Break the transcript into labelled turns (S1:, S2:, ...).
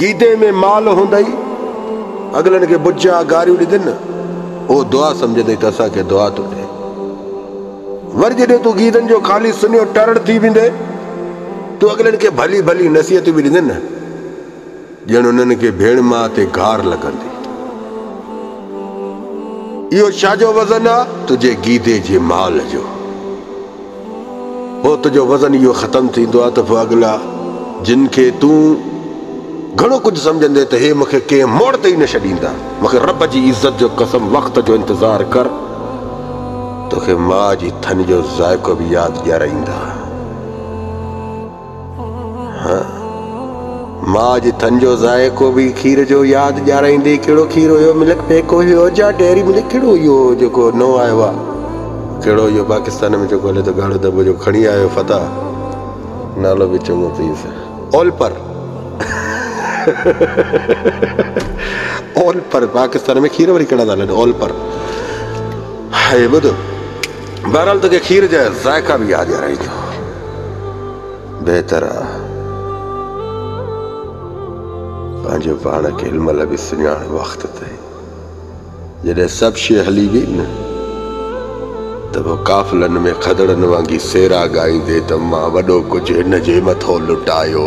S1: गीदे में माल होंदई अगलन के बुझा गारियूं ॾिजनि ओ दुआ समझंदे त असांखे दुआ तो ॾे। वर जॾहिं तूं गीदनि जो ख़ाली सुनियो टरड़ थी वेंदे तूं अगलन के भली भली नसीहत बि ॾिजनि न ॼण उन्हनि खे भेण मां ते घार लॻंदी। इहो छाजो वज़न आहे? तुंहिंजे गीदे जे माल जो। हो तुंहिंजो वज़न इहो ख़तम थींदो आहे त पोइ अगला जिन खे तूं घणो कुछ समझंदे त हे मूंखे कंहिं मोड़ ते ई न छॾींदा, मूंखे रब जी इज़त जो कसम वक़्त जो इंतज़ार कर, तोखे मां जी थन जो ज़ाइक़ो बि यादि ॾियाराईंदा। मां जी थन जो ज़ाइक़ो बि खीर जो यादि ॾियाराईंदी। कहिड़ो खीर हुयो? मिल्क मेको हुयो जा डेयरी मिल्क? कहिड़ो इहो जेको नओं आयो आहे? कहिड़ो इहो पाकिस्तान में जेको हले तो ॻाढ़ो दॿो जो खणी आयो फता, नालो बि चङो प्लीज़, ओलपर। ओलपर पाकिस्तान में खीर वरी कहिड़ा था हलनि? ओलपर। हाय ॿुध, बहरहाल तोखे खीर जा ज़ाइक़ा बि यादि ॾियाराईंदो। बहितर आहे पंहिंजो पाण खे हिनमहिल बि सुञाण वक़्त ते, जॾहिं सभु शइ हली वई न त पोइ काफ़िलनि में खदड़नि वांगी सेरा ॻाईंदे त मां वॾो कुझु हिन जे मथां लुटायो।